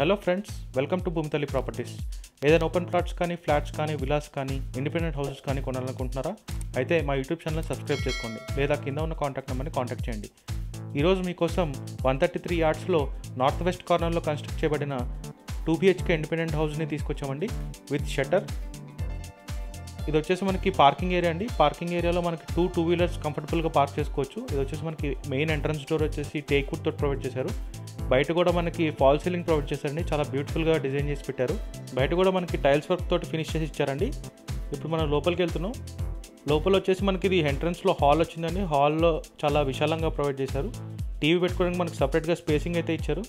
Hello friends, welcome to Bhoomithalli properties. ఏదైనా open plots కానీ, flats కానీ, విలాస్ కానీ, ఇండిపెండెంట్ హౌసెస్ కానీ కొనాలనుకుంటున్నారా? అయితే మా యూట్యూబ్ ఛానల్ని సబ్స్క్రైబ్ చేసుకోండి, లేదా కింద ఉన్న కాంటాక్ట్ నెంబర్ని కాంటాక్ట్ చేయండి. ఈరోజు మీకోసం 133 యార్డ్స్లో నార్త్ వెస్ట్ కార్నర్లో కన్స్ట్రక్ట్ చేయబడిన 2 BHK ఇండిపెండెంట్ హౌస్ని తీసుకొచ్చామండి విత్ షట్టర్. ఇది వచ్చేసి మనకి పార్కింగ్ ఏరియా అండి. పార్కింగ్ ఏరియాలో మనకి 2 వీలర్స్ కంఫర్టబుల్గా పార్క్ చేసుకోవచ్చు. ఇది వచ్చేసి మనకి మెయిన్ ఎంట్రన్స్ డోర్ వచ్చేసి టేక్ వుడ్ తోటి ప్రొవైడ్ చేశారు. బయట కూడా మనకి ఫాల్ సీలింగ్ ప్రొవైడ్ చేశారండి, చాలా బ్యూటిఫుల్గా డిజైన్ చేసి పెట్టారు. బయట కూడా మనకి టైల్స్ వర్క్ తోటి ఫినిష్ చేసి ఇచ్చారండి. ఇప్పుడు మనం లోపలికి వెళ్తున్నాం. లోపల వచ్చేసి మనకి ఇది ఎంట్రన్స్లో హాల్ వచ్చిందండి. హాల్లో చాలా విశాలంగా ప్రొవైడ్ చేశారు. టీవీ పెట్టుకోవడానికి మనకి సపరేట్గా స్పేసింగ్ అయితే ఇచ్చారు.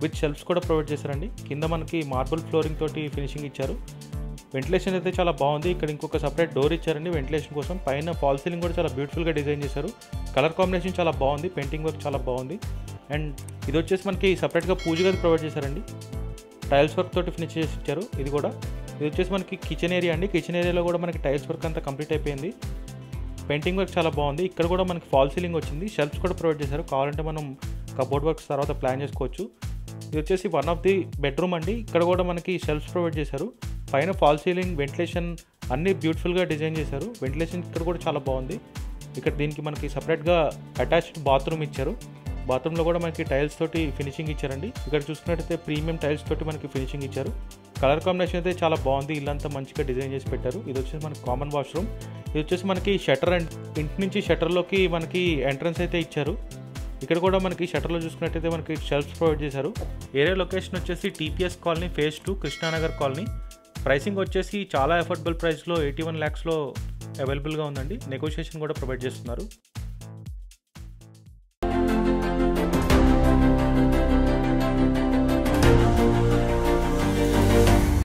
విత్ షెల్ఫ్స్ కూడా ప్రొవైడ్ చేశారండి. కింద మనకి మార్బుల్ ఫ్లోరింగ్ తోటి ఫినిషింగ్ ఇచ్చారు. వెంటిలేషన్ అయితే చాలా బాగుంది. ఇక్కడ ఇంకొక సపరేట్ డోర్ ఇచ్చారండి వెంటిలేషన్ కోసం. పైన ఫాల్ సీలింగ్ కూడా చాలా బ్యూటిఫుల్గా డిజైన్ చేశారు. కలర్ కాంబినేషన్ చాలా బాగుంది. పెయింటింగ్ వర్క్ చాలా బాగుంది. అండ్ ఇది వచ్చేసి మనకి సపరేట్గా పూజ గది ప్రొవైడ్ చేశారండి. టైల్స్ వర్క్ తోటి ఫినిష్ చేసి ఇచ్చారు. ఇది వచ్చేసి మనకి కిచెన్ ఏరియా అండి. కిచెన్ ఏరియాలో కూడా మనకి టైల్స్ వర్క్ అంతా కంప్లీట్ అయిపోయింది. పెయింటింగ్ వర్క్ చాలా బాగుంది. ఇక్కడ కూడా మనకి ఫాల్ సీలింగ్ వచ్చింది. షెల్ఫ్స్ కూడా ప్రొవైడ్ చేశారు. కావాలంటే మనం కబోర్డ్ వర్క్స్ తర్వాత ప్లాన్ చేసుకోవచ్చు. ఇది వచ్చేసి వన్ ఆఫ్ ది బెడ్రూమ్ అండి. ఇక్కడ కూడా మనకి షెల్ఫ్స్ ప్రొవైడ్ చేశారు. పైన ఫాల్ సీలింగ్, వెంటిలేషన్ అన్నీ బ్యూటిఫుల్గా డిజైన్ చేశారు. వెంటిలేషన్ ఇక్కడ కూడా చాలా బాగుంది. ఇక్కడ దీనికి మనకి సపరేట్గా అటాచ్డ్ బాత్రూమ్ ఇచ్చారు. బాత్రూంలో కూడా మనకి టైల్స్ తోటి ఫినిషింగ్ ఇచ్చారండి. ఇక్కడ చూసుకున్నట్టయితే ప్రీమియం టైల్స్ తోటి మనకి ఫినిషింగ్ ఇచ్చారు. కలర్ కాంబినేషన్ అయితే చాలా బాగుంది. ఇల్లంతా మంచిగా డిజైన్ చేసి పెట్టారు. ఇది వచ్చేసి మనకి కామన్ వాష్రూమ్. ఇది వచ్చేసి మనకి షట్టర్ అండ్ ఇంటి నుంచి షట్టర్లోకి మనకి ఎంట్రన్స్ అయితే ఇచ్చారు. ఇక్కడ కూడా మనకి షట్టర్లో చూసుకున్నట్టయితే మనకి షెల్ఫ్స్ ప్రొవైడ్ చేశారు. ఏరియా లొకేషన్ వచ్చేసి TPS colony phase 2 Krishna Nagar colony. Pricing వచ్చేసి చాలా అఫోర్డబుల్ ప్రైస్లో 81 lakhsలో అవైలబుల్గా ఉందండి. నెగోషియేషన్ కూడా ప్రొవైడ్ చేస్తున్నారు.